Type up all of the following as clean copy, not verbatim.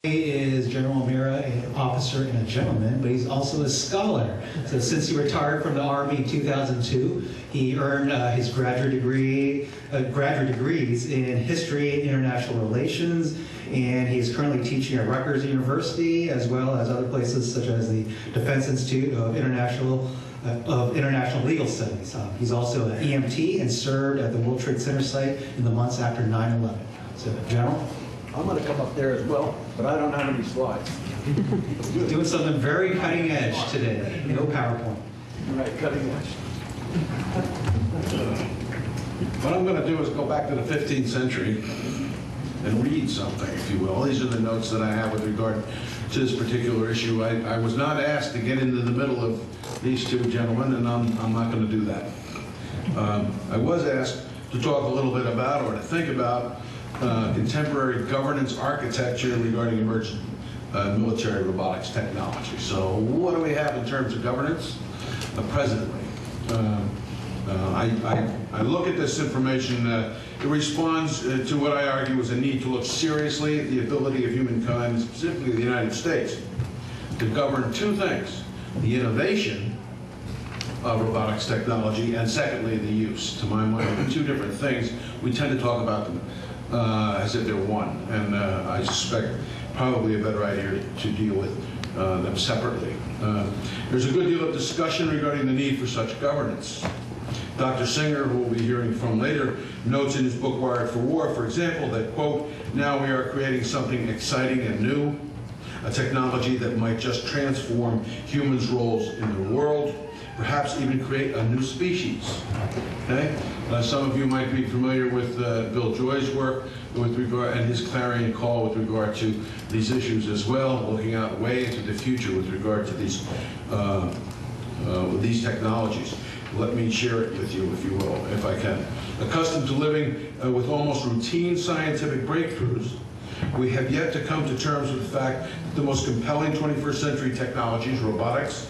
He is General Mira, an officer and a gentleman, but he's also a scholar. So since he retired from the Army in 2002, he earned his graduate degrees in history and international relations, and he's currently teaching at Rutgers University as well as other places such as the Defense Institute of International Legal Studies. He's also an EMT and served at the World Trade Center site in the months after 9/11. So, General? I'm going to come up there as well, but I don't have any slides. Doing something very cutting edge today. No PowerPoint. Right, cutting edge. What I'm going to do is go back to the 15th century and read something, if you will. These are the notes that I have with regard to this particular issue. I was not asked to get into the middle of these two gentlemen, and I'm not going to do that. I was asked to talk a little bit about, or to think about, contemporary governance architecture regarding emerging military robotics technology. So what do we have in terms of governance? Presently, I look at this information, it responds to what I argue is a need to look seriously at the ability of humankind, specifically the United States, to govern two things: the innovation of robotics technology, and secondly, the use. To my mind, the two different things. We tend to talk about them as if they're one, and I suspect probably a better idea to deal with them separately. There's a good deal of discussion regarding the need for such governance. Dr. Singer, who we'll be hearing from later, notes in his book Wired for War, for example, that, quote, "Now we are creating something exciting and new, a technology that might just transform humans' roles in the world, perhaps even create a new species." Okay? Some of you might be familiar with Bill Joy's work with regard, and his clarion call with regard to these issues as well, looking out way into the future with regard to these technologies. Let me share it with you, if you will, if I can. Accustomed to living with almost routine scientific breakthroughs, we have yet to come to terms with the fact that the most compelling 21st century technologies, robotics,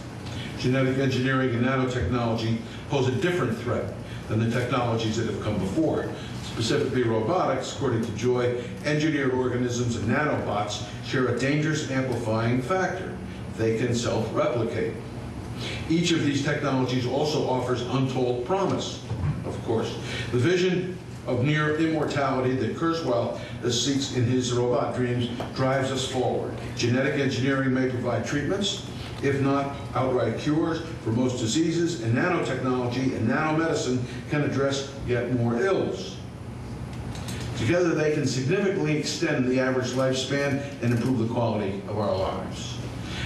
genetic engineering, and nanotechnology, pose a different threat than the technologies that have come before. Specifically, robotics, according to Joy, engineered organisms and nanobots share a dangerous amplifying factor: they can self-replicate. Each of these technologies also offers untold promise, of course. The vision of near immortality that Kurzweil seeks in his robot dreams drives us forward. Genetic engineering may provide treatments, if not outright cures, for most diseases, and nanotechnology and nanomedicine can address yet more ills. Together, they can significantly extend the average lifespan and improve the quality of our lives.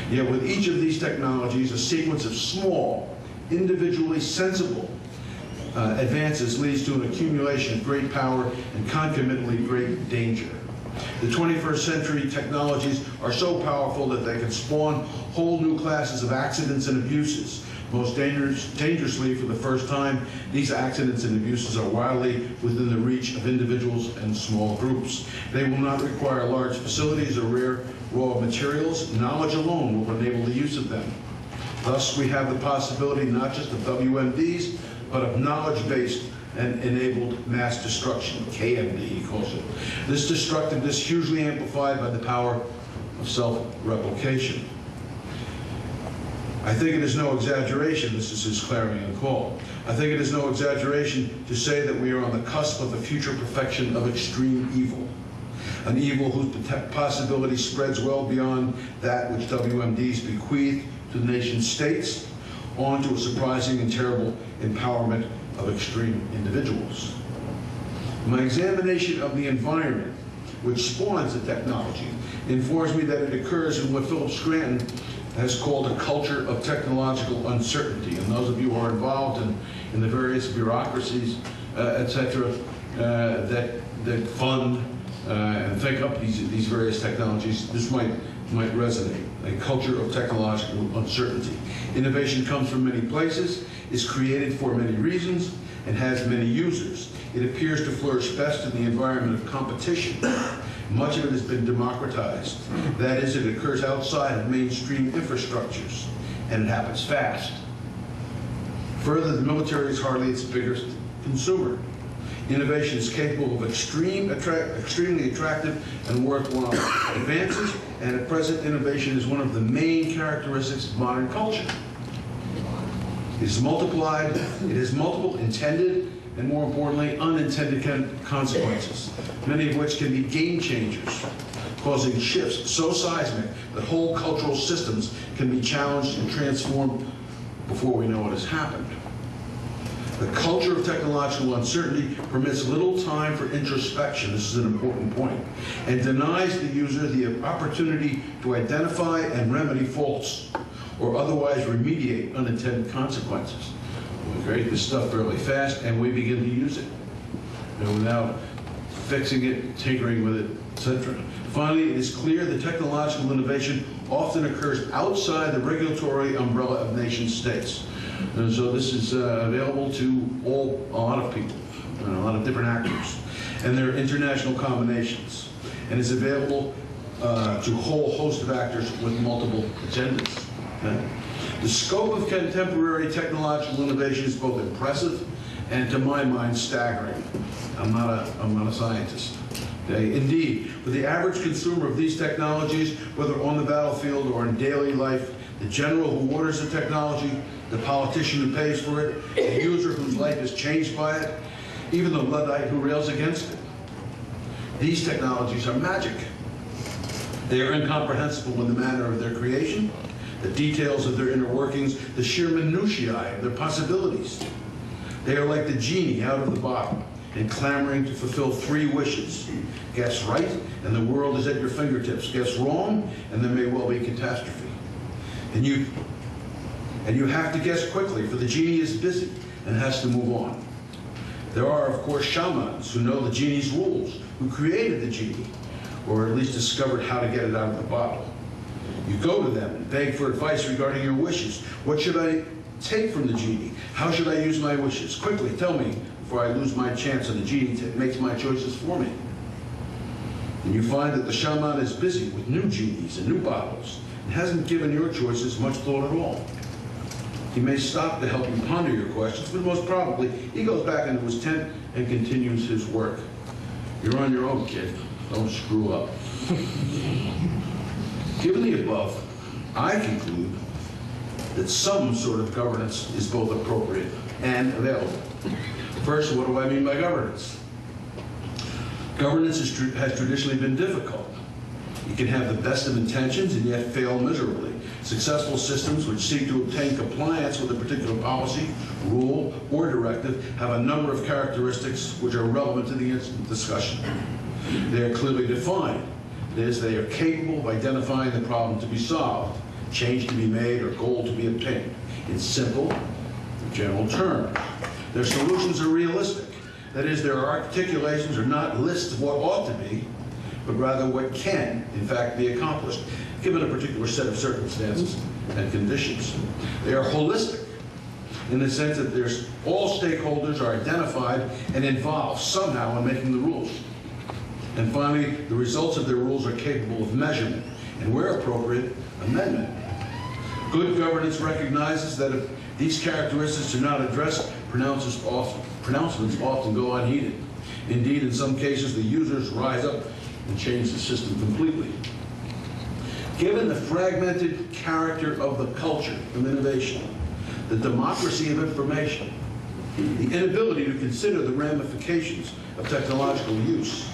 Yet with each of these technologies, a sequence of small, individually sensible advances leads to an accumulation of great power and concomitantly great danger. The 21st century technologies are so powerful that they can spawn whole new classes of accidents and abuses. Most dangerously, for the first time, these accidents and abuses are widely within the reach of individuals and small groups. They will not require large facilities or rare raw materials. Knowledge alone will enable the use of them. Thus, we have the possibility not just of WMDs, but of knowledge-based and enabled mass destruction, KMD he calls it. This destructiveness hugely amplified by the power of self-replication. I think it is no exaggeration, this is his clarion call, I think it is no exaggeration to say that we are on the cusp of the future perfection of extreme evil. An evil whose possibility spreads well beyond that which WMDs bequeath to the nation states, on to a surprising and terrible empowerment of extreme individuals. My examination of the environment which spawns the technology informs me that it occurs in what Philip Scranton has called a culture of technological uncertainty. And those of you who are involved in the various bureaucracies, et cetera, that fund and think up these various technologies, this might resonate. A culture of technological uncertainty. Innovation comes from many places, is created for many reasons, and has many users. It appears to flourish best in the environment of competition. Much of it has been democratized. That is, it occurs outside of mainstream infrastructures, and it happens fast. Further, the military is hardly its biggest consumer. Innovation is capable of extremely attractive and worthwhile advances, and at present, innovation is one of the main characteristics of modern culture. It is multiplied, it has multiple intended and, more importantly, unintended consequences, many of which can be game changers, causing shifts so seismic that whole cultural systems can be challenged and transformed before we know what has happened. The culture of technological uncertainty permits little time for introspection, this is an important point, and denies the user the opportunity to identify and remedy faults or otherwise remediate unintended consequences. We create this stuff fairly fast and we begin to use it, and without fixing it, tinkering with it, etc. Finally, it is clear that technological innovation often occurs outside the regulatory umbrella of nation states. And so this is available to a lot of people, and a lot of different actors. And there are international combinations. And it's available to a whole host of actors with multiple agendas. Okay? The scope of contemporary technological innovation is both impressive and, to my mind, staggering. I'm not a scientist. Okay? Indeed, for the average consumer of these technologies, whether on the battlefield or in daily life, the general who orders the technology, the politician who pays for it, the user whose life is changed by it, even the Luddite who rails against it. These technologies are magic. They are incomprehensible in the manner of their creation, the details of their inner workings, the sheer minutiae of their possibilities. They are like the genie out of the bottle and clamoring to fulfill 3 wishes. Guess right, and the world is at your fingertips. Guess wrong, and there may well be catastrophe. And you have to guess quickly, for the genie is busy and has to move on. There are, of course, shamans who know the genie's rules, who created the genie, or at least discovered how to get it out of the bottle. You go to them and beg for advice regarding your wishes. What should I take from the genie? How should I use my wishes? Quickly, tell me before I lose my chance and the genie makes my choices for me. And you find that the shaman is busy with new genies and new bottles and hasn't given your choices much thought at all. He may stop to help you ponder your questions, but most probably he goes back into his tent and continues his work. You're on your own, kid. Don't screw up. Given the above, I conclude that some sort of governance is both appropriate and available. First, what do I mean by governance? Governance has traditionally been difficult. You can have the best of intentions and yet fail miserably. Successful systems which seek to obtain compliance with a particular policy, rule, or directive have a number of characteristics which are relevant to the instant discussion. They are clearly defined. That is, they are capable of identifying the problem to be solved, change to be made, or goal to be obtained. In simple, general terms. Their solutions are realistic. That is, their articulations are not lists of what ought to be, but rather what can, in fact, be accomplished, given a particular set of circumstances and conditions. They are holistic, in the sense that all stakeholders are identified and involved somehow in making the rules. And finally, the results of their rules are capable of measurement, and where appropriate, amendment. Good governance recognizes that if these characteristics are not addressed, pronouncements often go unheeded. Indeed, in some cases, the users rise up and change the system completely. Given the fragmented character of the culture of innovation, the democracy of information, the inability to consider the ramifications of technological use,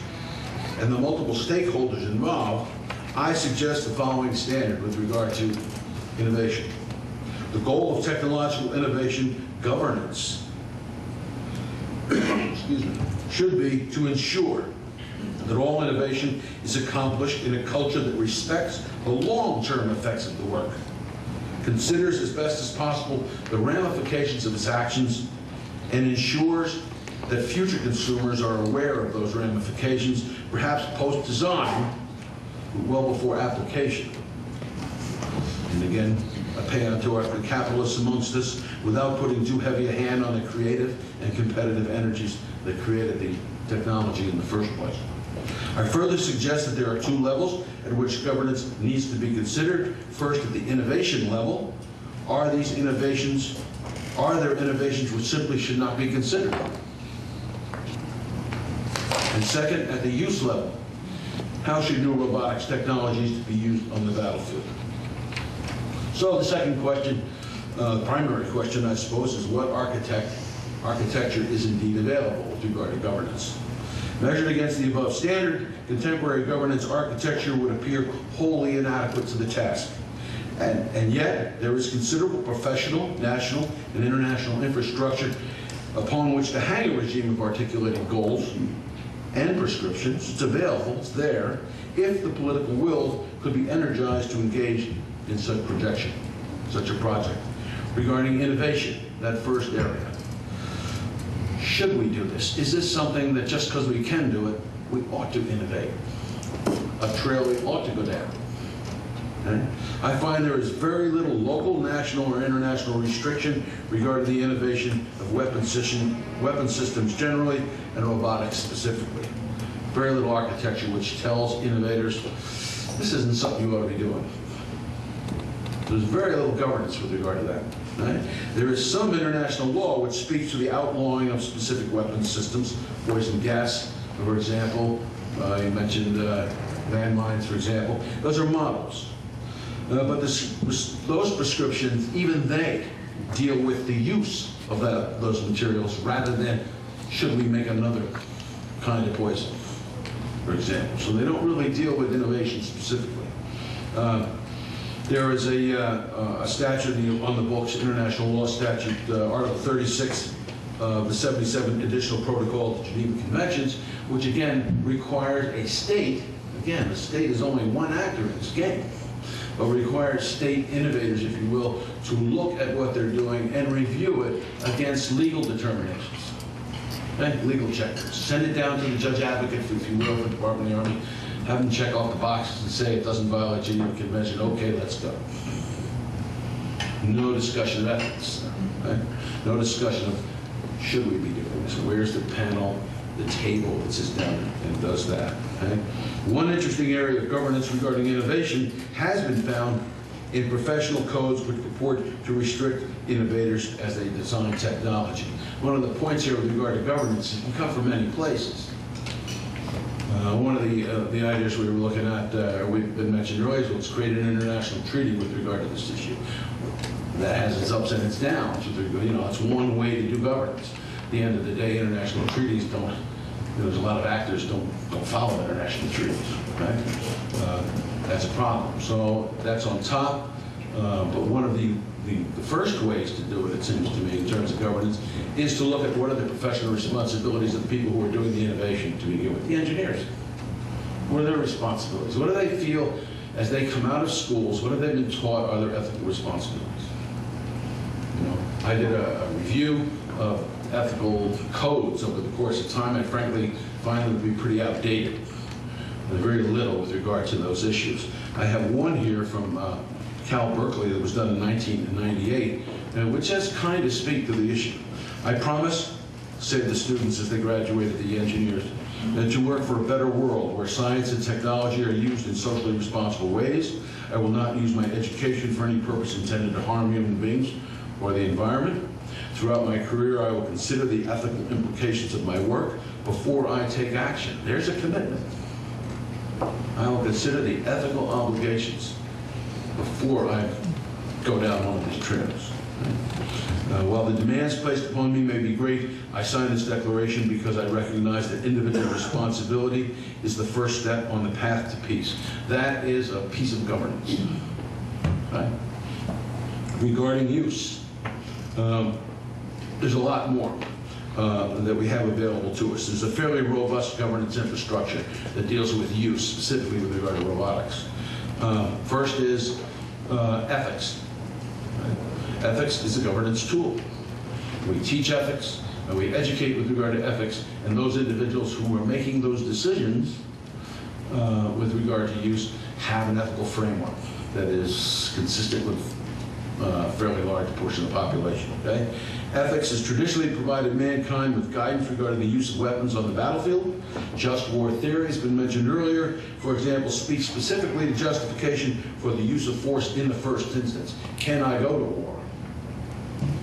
and the multiple stakeholders involved, I suggest the following standard with regard to innovation. The goal of technological innovation governance should be to ensure that all innovation is accomplished in a culture that respects the long-term effects of the work, considers as best as possible the ramifications of its actions, and ensures that future consumers are aware of those ramifications, perhaps post-design, well before application. And again, a payout to our capitalists amongst us without putting too heavy a hand on the creative and competitive energies that created the technology in the first place. I further suggest that there are 2 levels at which governance needs to be considered. First, at the innovation level. Are there innovations which simply should not be considered? And second, at the use level, how should new robotics technologies be used on the battlefield? So the second question, primary question, I suppose, is what architecture is indeed available with regard to governance? Measured against the above standard, contemporary governance architecture would appear wholly inadequate to the task. And yet, there is considerable professional, national, and international infrastructure upon which to hang a regime of articulated goals and prescriptions. It's available, it's there, if the political will could be energized to engage in such projection, such a project. Regarding innovation, that first area. Should we do this? Is this something that just because we can do it, we ought to innovate? A trail we ought to go down? Okay? I find there is very little local, national, or international restriction regarding the innovation of weapon systems generally and robotics specifically. Very little architecture which tells innovators, this isn't something you ought to be doing. There's very little governance with regard to that. Right? There is some international law which speaks to the outlawing of specific weapons systems, poison gas, for example. You mentioned landmines, for example. Those are models. But those prescriptions, even they deal with the use of those materials rather than should we make another kind of poison, for example. So they don't really deal with innovation specifically. There is a statute on the books, international law statute, Article 36 of the 77 Additional Protocol to Geneva Conventions, which again requires a state, again, the state is only one actor in this game, but requires state innovators, if you will, to look at what they're doing and review it against legal determinations. Okay? Legal checkers. Send it down to the judge advocate, if you will, for the Department of the Army. Have them check off the boxes and say it doesn't violate Geneva Convention. Okay, let's go. No discussion of ethics. Right? No discussion of should we be doing this? Where's the panel, the table that sits down and does that? Okay? One interesting area of governance regarding innovation has been found in professional codes which purport to restrict innovators as they design technology. One of the points here with regard to governance is it can come from many places. One of the ideas we were looking at, we've been mentioned earlier, is let's create an international treaty with regard to this issue. That has its ups and its downs. You know, it's one way to do governance. At the end of the day, international treaties don't, there's a lot of actors don't follow international treaties, right? That's a problem. So that's on top. But one of the first ways to do it, it seems to me, in terms of governance, is to look at what are the professional responsibilities of the people who are doing the innovation to begin with. The engineers. What are their responsibilities? What do they feel as they come out of schools? What have they been taught are their ethical responsibilities? You know, I did a review of ethical codes over the course of time, and frankly, find them to be pretty outdated. There's very little with regard to those issues. I have one here from Cal Berkeley that was done in 1998, which has kind of speak to the issue. I promise, say the students as they graduated, the engineers, to work for a better world where science and technology are used in socially responsible ways. I will not use my education for any purpose intended to harm human beings or the environment. Throughout my career, I will consider the ethical implications of my work before I take action. There's a commitment. I will consider the ethical obligations before I go down one of these trails. While the demands placed upon me may be great, I sign this declaration because I recognize that individual responsibility is the first step on the path to peace. That is a piece of governance. Right? Regarding use, there's a lot more that we have available to us. There's a fairly robust governance infrastructure that deals with use, specifically with regard to robotics. First is ethics. Right? Ethics is a governance tool. We teach ethics, and we educate with regard to ethics, and those individuals who are making those decisions with regard to use have an ethical framework that is consistent with a fairly large portion of the population. Okay? Ethics has traditionally provided mankind with guidance regarding the use of weapons on the battlefield. Just war theory has been mentioned earlier. For example, speaks specifically to justification for the use of force in the first instance. Can I go to war?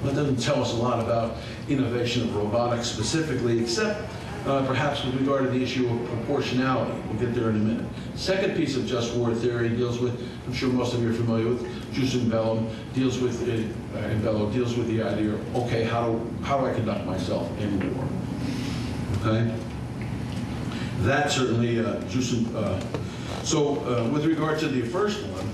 That doesn't tell us a lot about innovation of robotics specifically, except perhaps with regard to the issue of proportionality. We'll get there in a minute. Second piece of just war theory deals with, I'm sure most of you are familiar with, jus in bellum, deals with the idea of, okay, how do I conduct myself in war? Okay? That certainly, with regard to the first one,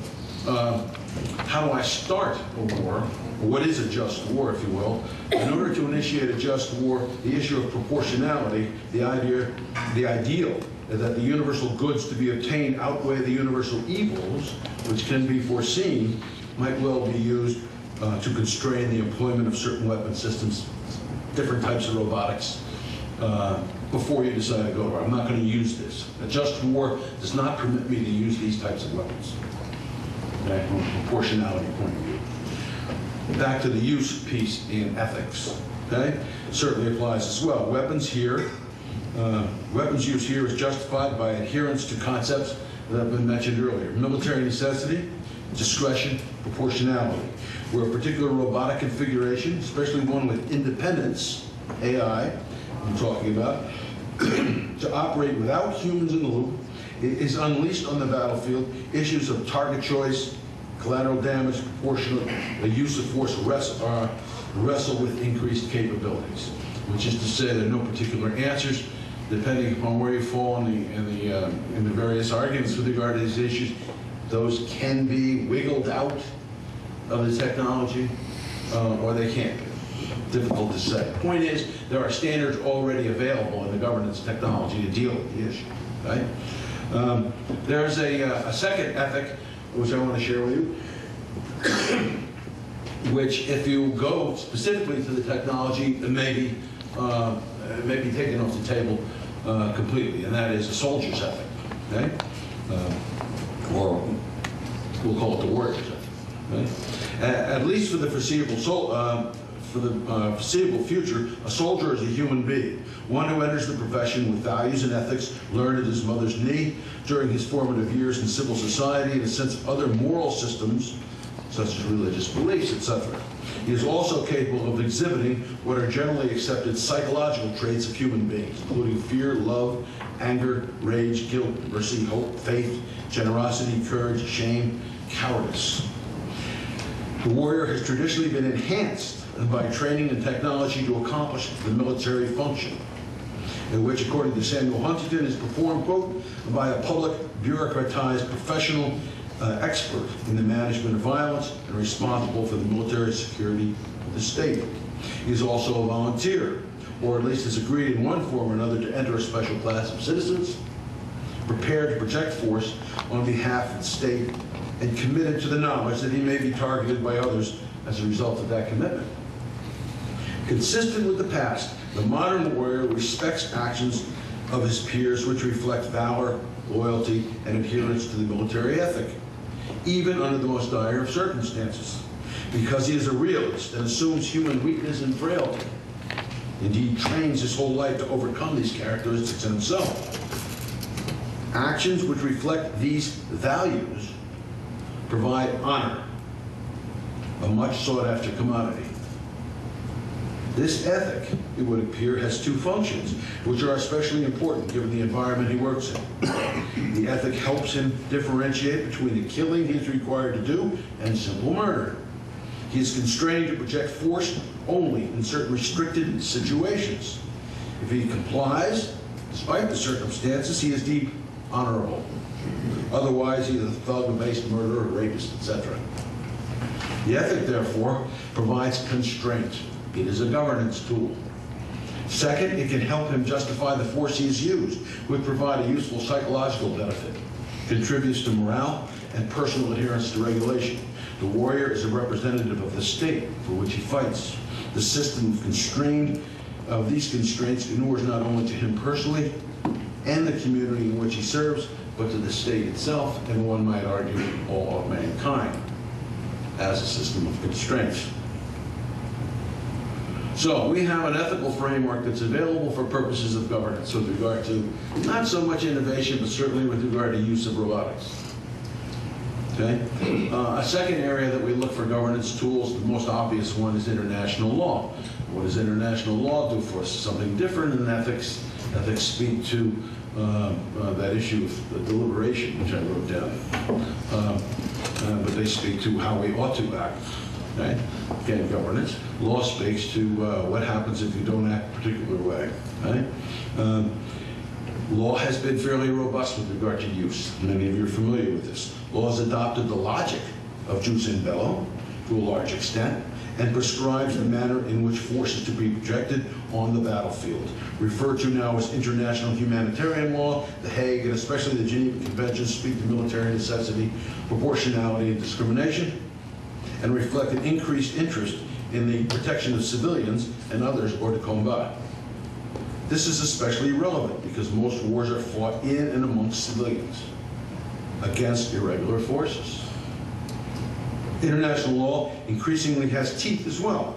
how do I start a war, or what is a just war, if you will? In order to initiate a just war, the issue of proportionality, the ideal that the universal goods to be obtained outweigh the universal evils, which can be foreseen, might well be used to constrain the employment of certain weapon systems, different types of robotics, before you decide to go to war. I'm not going to use this. A just war does not permit me to use these types of weapons. Okay, from a proportionality point of view. Back to the use piece in ethics. Okay, certainly applies as well. Weapons use here is justified by adherence to concepts that have been mentioned earlier: military necessity, discretion, proportionality. Where a particular robotic configuration, especially one with independence, AI, I'm talking about, to operate without humans in the loop, is unleashed on the battlefield. Issues of target choice, collateral damage, proportionate use of force wrestle with increased capabilities, which is to say there are no particular answers depending upon where you fall in the various arguments with regard to these issues. Those can be wiggled out of the technology, or they can't be. Difficult to say. The point is, there are standards already available in the governance technology to deal with the issue. Right? There's a second ethic which I want to share with you, which, if you go specifically to the technology, it may be taken off the table completely, and that is a soldier's ethic. Okay? Or we'll call it the warrior's ethic. Okay? At least for the foreseeable future, a soldier is a human being, one who enters the profession with values and ethics learned at his mother's knee during his formative years in civil society and a sense of other moral systems, such as religious beliefs, etc. He is also capable of exhibiting what are generally accepted psychological traits of human beings, including fear, love, anger, rage, guilt, mercy, hope, faith, generosity, courage, shame, cowardice. The warrior has traditionally been enhanced by training and technology to accomplish the military function, in which, according to Samuel Huntington, is performed, quote, by a public, bureaucratized, professional expert in the management of violence and responsible for the military security of the state. He is also a volunteer, or at least has agreed in one form or another to enter a special class of citizens, prepared to project force on behalf of the state, and committed to the knowledge that he may be targeted by others as a result of that commitment. Consistent with the past, the modern warrior respects actions of his peers which reflect valor, loyalty, and adherence to the military ethic, even under the most dire of circumstances, because he is a realist and assumes human weakness and frailty. Indeed, trains his whole life to overcome these characteristics in himself. Actions which reflect these values provide honor, a much sought-after commodity. This ethic, it would appear, has two functions, which are especially important given the environment he works in. The ethic helps him differentiate between the killing he is required to do and simple murder. He is constrained to project force only in certain restricted situations. If he complies, despite the circumstances, he is deemed honorable. Otherwise, he is a thug, a base murderer, a rapist, etc. The ethic, therefore, provides constraint. It is a governance tool. Second, it can help him justify the force he has used, which provide a useful psychological benefit, contributes to morale and personal adherence to regulation. The warrior is a representative of the state for which he fights. The system of these constraints inures not only to him personally and the community in which he serves, but to the state itself, and one might argue all of mankind, as a system of constraints. So we have an ethical framework that's available for purposes of governance with regard to not so much innovation, but certainly with regard to use of robotics. Okay? A second area that we look for governance tools, the most obvious one is international law. What does international law do for us? Something different in ethics ethics speak to that issue of deliberation, which I wrote down. But they speak to how we ought to act. Right? Again, governance. Law speaks to what happens if you don't act a particular way. Right? Law has been fairly robust with regard to use. Many of you are familiar with this. Law has adopted the logic of jus in bello to a large extent and prescribes the manner in which force is to be projected on the battlefield. Referred to now as international humanitarian law, the Hague and especially the Geneva Conventions speak to military necessity, proportionality, and discrimination, and reflect an increased interest in the protection of civilians and others hors de combat. This is especially relevant because most wars are fought in and amongst civilians against irregular forces. International law increasingly has teeth as well.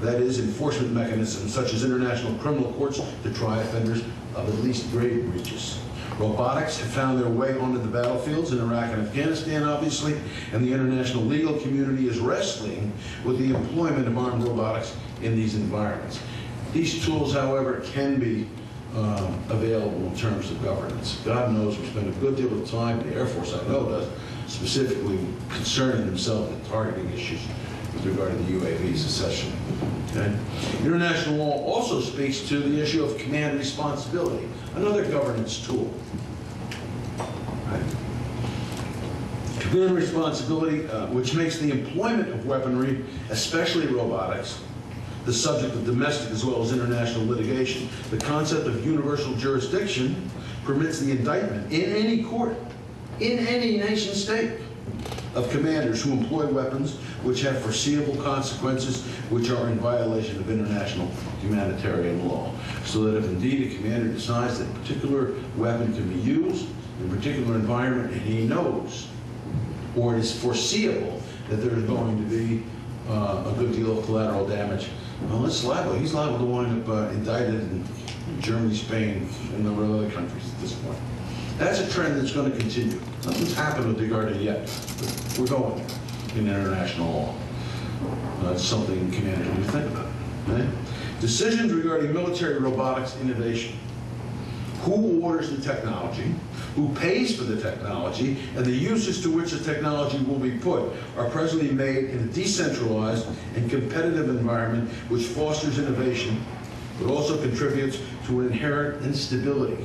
That is, enforcement mechanisms such as international criminal courts to try offenders of at least grave breaches. Robotics have found their way onto the battlefields in Iraq and Afghanistan, obviously, and the international legal community is wrestling with the employment of armed robotics in these environments. These tools, however, can be available in terms of governance. God knows we spend a good deal of time, the Air Force I know does, specifically concerning themselves with targeting issues with regard to the UAV secession. Okay? International law also speaks to the issue of command responsibility, another governance tool. Right? Command responsibility, which makes the employment of weaponry, especially robotics, the subject of domestic as well as international litigation. The concept of universal jurisdiction permits the indictment in any court, in any nation state, of commanders who employ weapons which have foreseeable consequences which are in violation of international humanitarian law. So that if indeed a commander decides that a particular weapon can be used in a particular environment and he knows, or it is foreseeable, that there is going to be a good deal of collateral damage, well, he's liable to wind up indicted in Germany, Spain, and a number of other countries at this point. That's a trend that's going to continue. Nothing's happened with regard to it yet, but we're going there in international law. That's something commanders need to think about. Right? Decisions regarding military robotics innovation. Who orders the technology, who pays for the technology, and the uses to which the technology will be put are presently made in a decentralized and competitive environment which fosters innovation, but also contributes to an inherent instability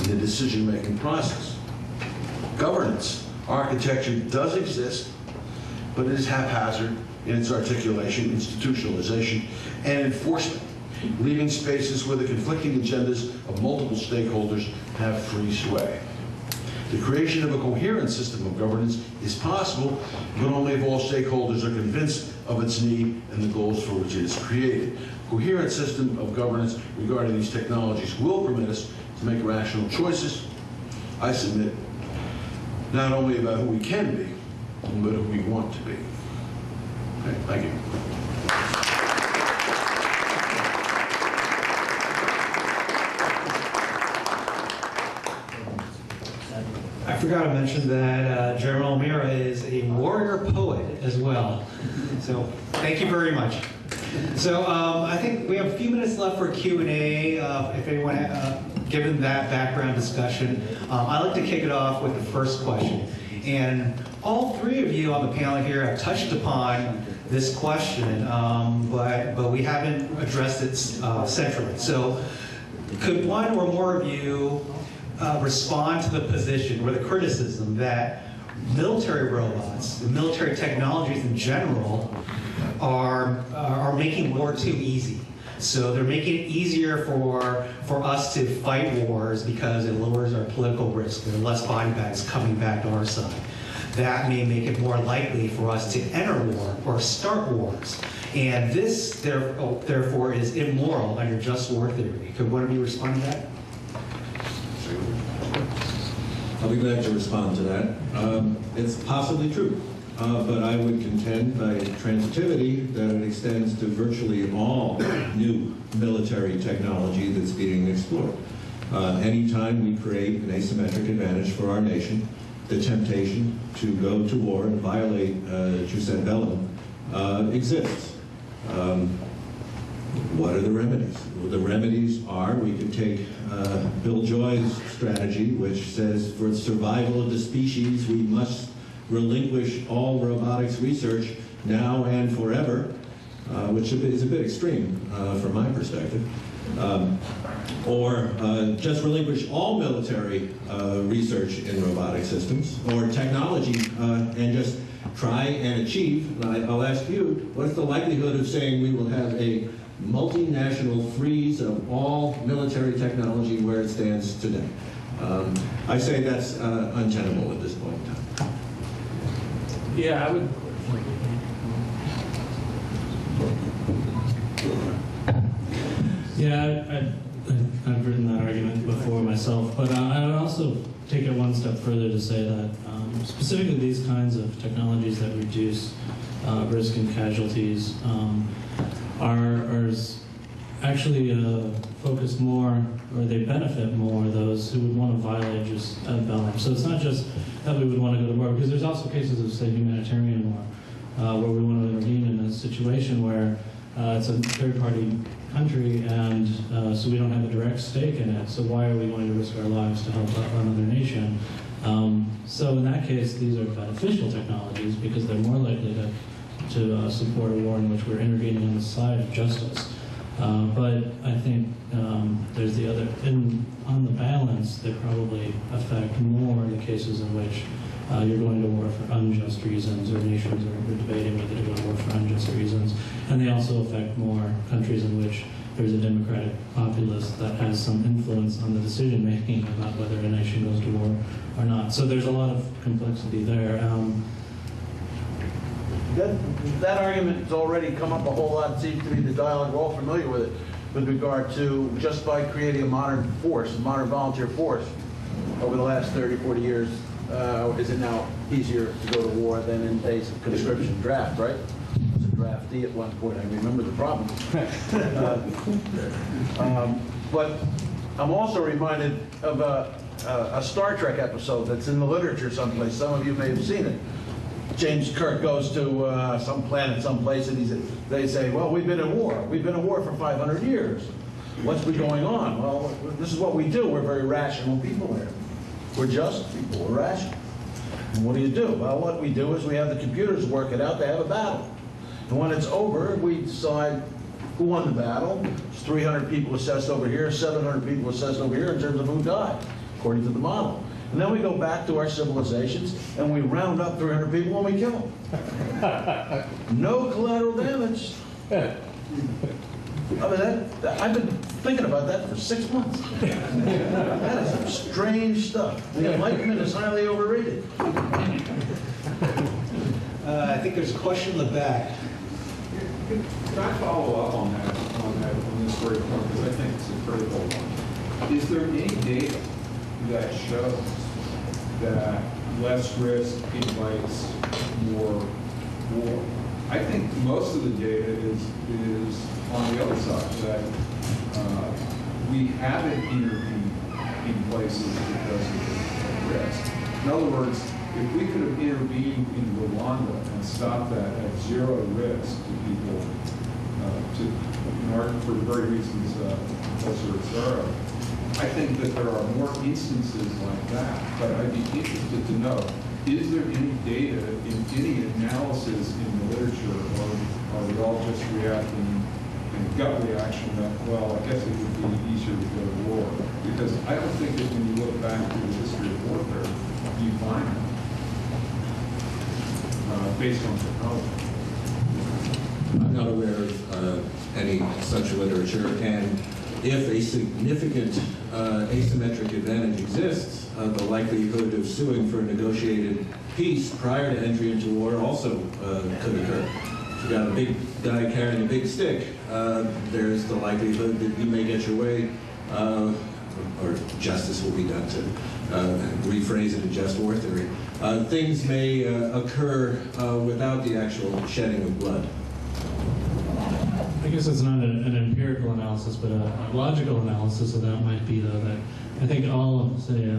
in the decision-making process. Governance architecture does exist, but it is haphazard in its articulation, institutionalization, and enforcement, leaving spaces where the conflicting agendas of multiple stakeholders have free sway. The creation of a coherent system of governance is possible, but only if all stakeholders are convinced of its need and the goals for which it is created. A coherent system of governance regarding these technologies will permit us to make rational choices, I submit, not only about who we can be, but who we want to be. Okay, thank you. I forgot to mention that General O'Meara is a warrior poet as well. So thank you very much. So I think we have a few minutes left for Q&A. If anyone, given that background discussion, I'd like to kick it off with the first question. And all three of you on the panel here have touched upon this question, but we haven't addressed it centrally. So could one or more of you respond to the position or the criticism that military robots, the military technologies in general, are making war too easy? So they're making it easier for us to fight wars because it lowers our political risk. There are less body bags coming back to our side. That may make it more likely for us to enter war or start wars. And this, therefore, is immoral under just war theory. Could one of you respond to that? I'll be glad to respond to that. It's possibly true, but I would contend by transitivity that it extends to virtually all new military technology that's being explored. Anytime we create an asymmetric advantage for our nation, the temptation to go to war and violate jus in bellum exists. What are the remedies? Well, the remedies are, we could take Bill Joy's strategy, which says for the survival of the species, we must relinquish all robotics research now and forever, which is a bit extreme from my perspective. Or just relinquish all military research in robotic systems, or technology, and just try and achieve. I'll ask you, what's the likelihood of saying we will have a multinational freeze of all military technology where it stands today? I say that's untenable at this point in time. Yeah, I would. Yeah, I've written that argument before myself, but I would also take it one step further to say that specifically these kinds of technologies that reduce risk and casualties are actually focus more, or they benefit more those who would want to violate just a balance. So it's not just that we would want to go to war, because there's also cases of, say, humanitarian law, where we want to intervene in a situation where it's a third-party country, and so we don't have a direct stake in it. So why are we going to risk our lives to help another nation? So in that case, these are beneficial technologies because they're more likely to support a war in which we're intervening on the side of justice. But I think there's the other, on the balance, they probably affect more the cases in which you're going to war for unjust reasons, or nations are debating whether to go to war for unjust reasons. And they also affect more countries in which there's a democratic populace that has some influence on the decision-making about whether a nation goes to war or not. So there's a lot of complexity there. That argument has already come up a whole lot. It seems to be the dialogue, we're all familiar with it, with regard to just by creating a modern force, a modern volunteer force, over the last 30, 40 years, is it now easier to go to war than in days of conscription draft, right? I was a draftee at one point, I remember the problem. But I'm also reminded of a Star Trek episode that's in the literature someplace. Some of you may have seen it. James Kirk goes to some planet someplace, and they say, well, we've been at war. We've been at war for 500 years. What's been going on? Well, this is what we do. We're very rational people here. We're just people. We're rational. And what do you do? Well, what we do is we have the computers work it out. They have a battle. And when it's over, we decide who won the battle. There's 300 people assessed over here, 700 people assessed over here in terms of who died, according to the model. And then we go back to our civilizations, and we round up 300 people and we kill them. No collateral damage. I mean, I've been thinking about that for 6 months. That is some strange stuff. The Enlightenment is highly overrated. I think there's a question in the back. Can I follow up on this very point, because I think it's a critical one. Is there any data that shows that less risk invites more war? I think most of the data is on the other side, that we haven't intervened in places because of risk. In other words, if we could have intervened in Rwanda and stopped that at zero risk to people, for the very reasons Professor Zara, I think that there are more instances like that. But I'd be interested to know, is there any data in any analysis in the literature, or are we all just reacting in gut reaction that, well, I guess it would be easier to go to war? Because I don't think that when you look back through the history of warfare, you find that. Based on technology. I'm not aware of any such literature, and if a significant asymmetric advantage exists, the likelihood of suing for a negotiated peace prior to entry into war also could occur. If you've got a big guy carrying a big stick, there's the likelihood that you may get your way, or justice will be done to rephrase it in just war theory. Things may occur without the actual shedding of blood. I guess it's not an empirical analysis, but a logical analysis of that might be, though, that I think all, say,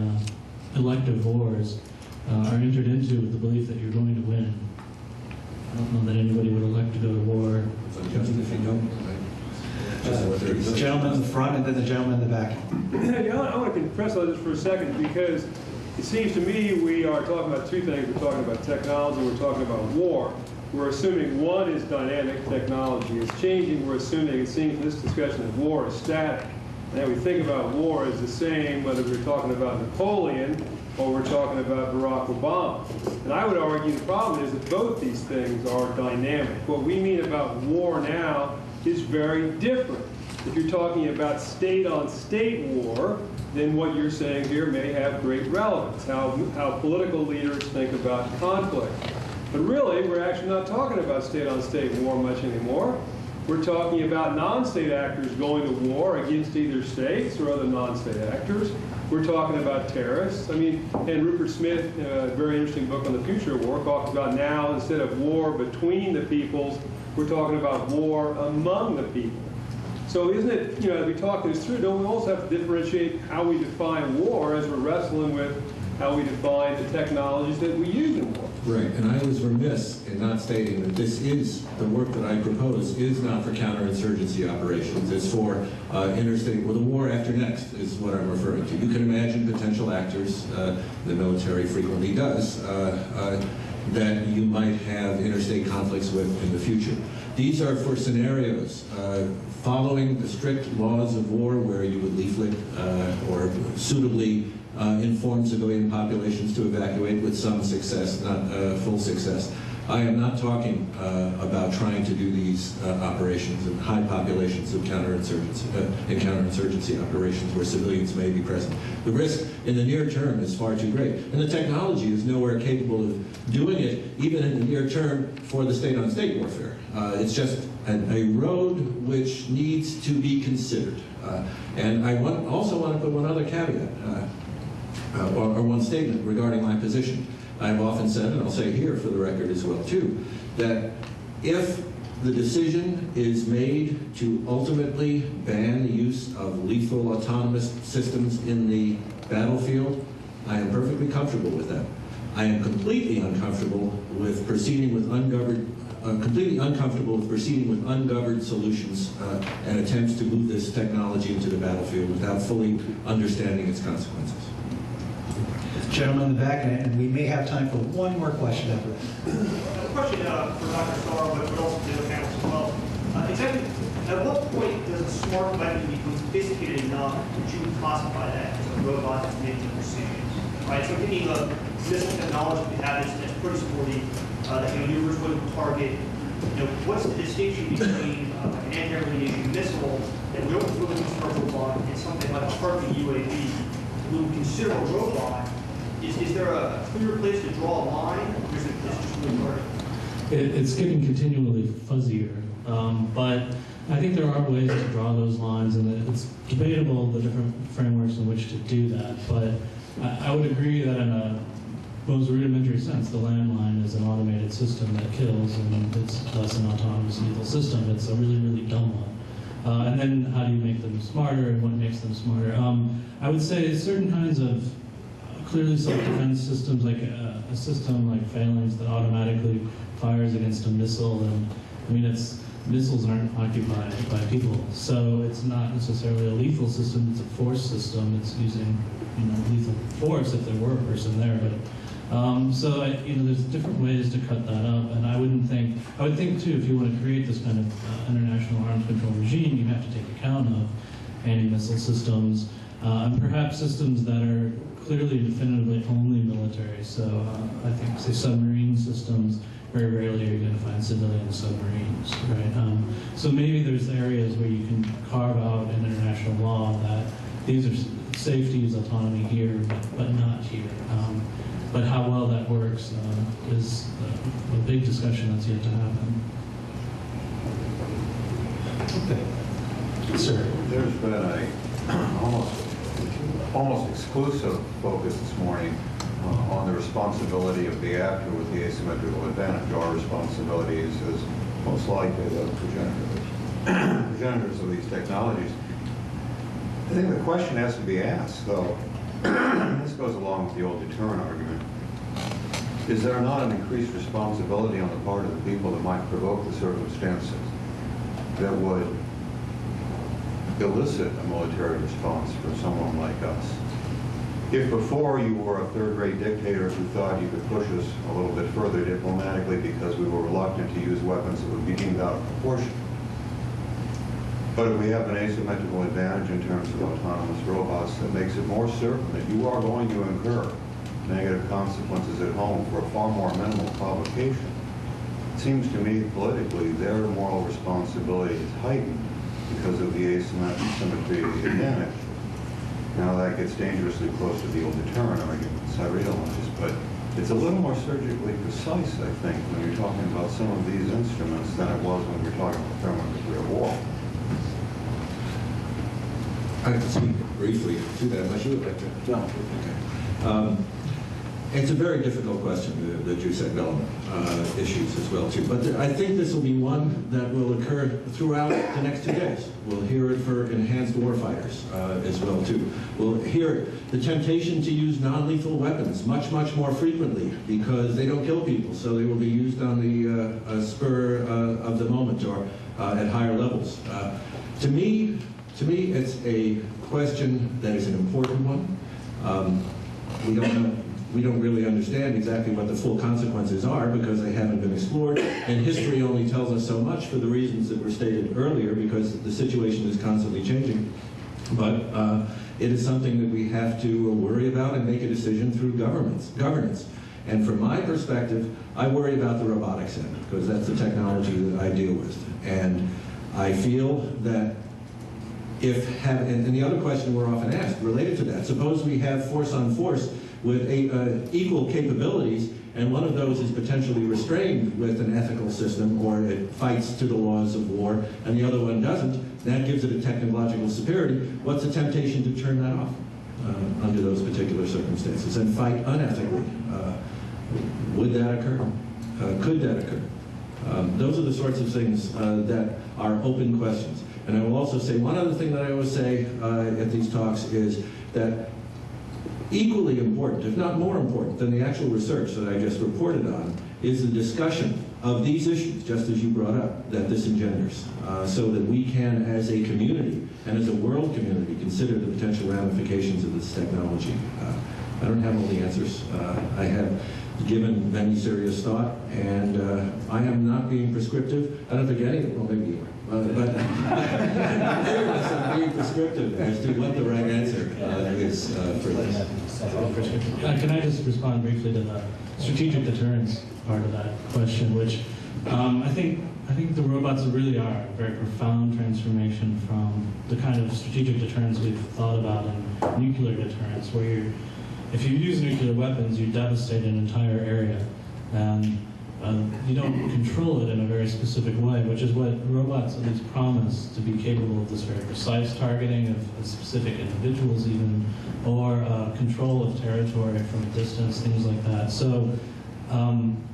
elective wars are entered into with the belief that you're going to win. I don't know that anybody would elect to go to war. It's unjust if you don't, right? The gentleman in the front and then the gentleman in the back. Yeah, I want to compress on this for a second because it seems to me we are talking about two things. We're talking about technology, we're talking about war. We're assuming one is dynamic, technology is changing. We're assuming, it seems in this discussion, that war is static. And that we think about war as the same whether we're talking about Napoleon or we're talking about Barack Obama. And I would argue the problem is that both these things are dynamic. What we mean about war now is very different. If you're talking about state-on-state war, then what you're saying here may have great relevance, how political leaders think about conflict. But really, we're actually not talking about state-on-state war much anymore. We're talking about non-state actors going to war against either states or other non-state actors. We're talking about terrorists. I mean, and Rupert Smith, a very interesting book on the future of war, talks about now, instead of war between the peoples, we're talking about war among the people. So isn't it, as we talk this through, don't we also have to differentiate how we define war as we're wrestling with how we define the technologies that we use in war? Right, and I was remiss in not stating that this is, the work that I propose is not for counterinsurgency operations. It's for interstate, well, the war after next is what I'm referring to. You can imagine potential actors, the military frequently does, that you might have interstate conflicts with in the future. These are for scenarios following the strict laws of war where you would leaflet or suitably inform civilian populations to evacuate with some success, not full success. I am not talking about trying to do these operations in high populations of counterinsurgency operations where civilians may be present. The risk in the near term is far too great, and the technology is nowhere capable of doing it, even in the near term, for the state-on-state warfare. It's just a road which needs to be considered. And I also want to put one other caveat, or one statement regarding my position. I've often said, and I'll say here for the record as well too, that if the decision is made to ultimately ban the use of lethal autonomous systems in the battlefield, I am perfectly comfortable with that. I am completely uncomfortable with proceeding with ungoverned solutions and attempts to move this technology into the battlefield without fully understanding its consequences. Gentleman in the back, and we may have time for one more question after that. A question for Dr. Starr, but also to the panel as well. Exactly, at what point does a smart weapon become sophisticated enough that you would classify that as a robot that's making decisions? Right, so thinking of missile technology we have that's pretty sporty, that universe would target. What's the distinction between an anti-air radiation missile that we don't really consider a robot and something like a Harpy UAV we would consider a robot? Is there a clear place to draw a line, or is it just really hard? It's getting continually fuzzier, but I think there are ways to draw those lines, and it's debatable the different frameworks in which to do that. But I would agree that in a most rudimentary sense, the landmine is an automated system that kills, and it's thus an autonomous lethal system. It's a really, really dumb one. And then how do you make them smarter, and what makes them smarter? I would say certain kinds of clearly self-defense systems, like a system like Phalanx that automatically fires against a missile, and I mean, missiles aren't occupied by people, so it's not necessarily a lethal system. It's a force system. It's using lethal force if there were a person there, but so there's different ways to cut that up, and I would think too, if you want to create this kind of international arms control regime, you have to take account of anti-missile systems, and perhaps systems that are clearly and definitively only military. So I think, say, submarine systems, very rarely are you going to find civilian submarines, right? So maybe there's areas where you can carve out in international law that these are safe to use autonomy here, but not here. But how well that works is a big discussion that's yet to happen. Okay. Sir. There's been a almost exclusive focus this morning on the responsibility of the actor with the asymmetrical advantage. Our responsibility is most likely the progenitors of these technologies. I think the question has to be asked, though, this goes along with the old deterrent argument, is there not an increased responsibility on the part of the people that might provoke the circumstances that would elicit a military response for someone like us. If before you were a third-rate dictator who thought you could push us a little bit further diplomatically because we were reluctant to use weapons that would be deemed out of proportion, but if we have an asymmetrical advantage in terms of autonomous robots that makes it more certain that you are going to incur negative consequences at home for a far more minimal provocation, it seems to me politically their moral responsibility is heightened because of the asymmetry of the advantage. Now that gets dangerously close to the old deterrent arguments, I realize, but it's a little more surgically precise, I think, when you're talking about some of these instruments than it was when you're talking about thermonuclear war. I can speak briefly to that, unless you would like to. No. Okay. It's a very difficult question, the JUSEC element issues as well, too. But I think this will be one that will occur throughout the next 2 days. We'll hear it for enhanced warfighters as well, too. We'll hear the temptation to use non-lethal weapons much, much more frequently because they don't kill people, so they will be used on the spur of the moment or at higher levels. To me, it's a question that is an important one. We don't really understand exactly what the full consequences are because they haven't been explored, and history only tells us so much for the reasons that were stated earlier because the situation is constantly changing. But it is something that we have to worry about and make a decision through governance. And from my perspective, I worry about the robotics end because that's the technology that I deal with. And I feel that and the other question we're often asked related to that, suppose we have force on force with equal capabilities, and one of those is potentially restrained with an ethical system or it fights to the laws of war, and the other one doesn't, that gives it a technological superiority. What's the temptation to turn that off under those particular circumstances and fight unethically? Would that occur? Could that occur? Those are the sorts of things that are open questions. And I will also say, one other thing that I always say at these talks is that equally important, if not more important, than the actual research that I just reported on, is the discussion of these issues, just as you brought up, that this engenders, so that we can, as a community and as a world community, consider the potential ramifications of this technology. I don't have all the answers. I have given many serious thought, and I am not being prescriptive. I don't think any of it, well, maybe you are. But I'm being prescriptive as to what the right answer is for this. Can I just respond briefly to the strategic deterrence part of that question, which I think the robots really are a very profound transformation from the kind of strategic deterrence we've thought about in nuclear deterrence, where if you use nuclear weapons, you devastate an entire area, and you don't control it in a very specific way, which is what robots at least promise to be capable of, this very precise targeting of specific individuals even, or control of territory from a distance, things like that. So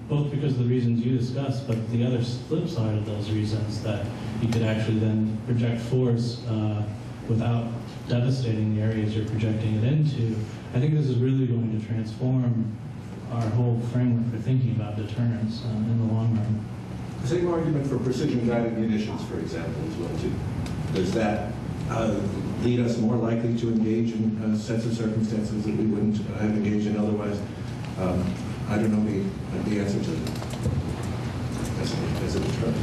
both because of the reasons you discussed, but the other flip side of those reasons, that you could actually then project force without devastating the areas you're projecting it into. I think this is really going to transform our whole framework for thinking about deterrence in the long run. The same argument for precision-guided munitions, for example, as well, too. Does that lead us more likely to engage in sets of circumstances that we wouldn't have engaged in otherwise? I don't know the answer to that. As a deterrent.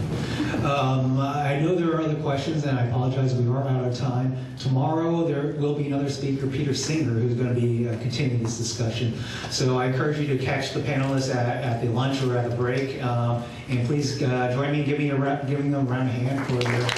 I know there are other questions, and I apologize, we are out of time. Tomorrow there will be another speaker, Peter Singer, who's going to be continuing this discussion. So I encourage you to catch the panelists at the lunch or at the break, and please join me in giving them a round of hand for their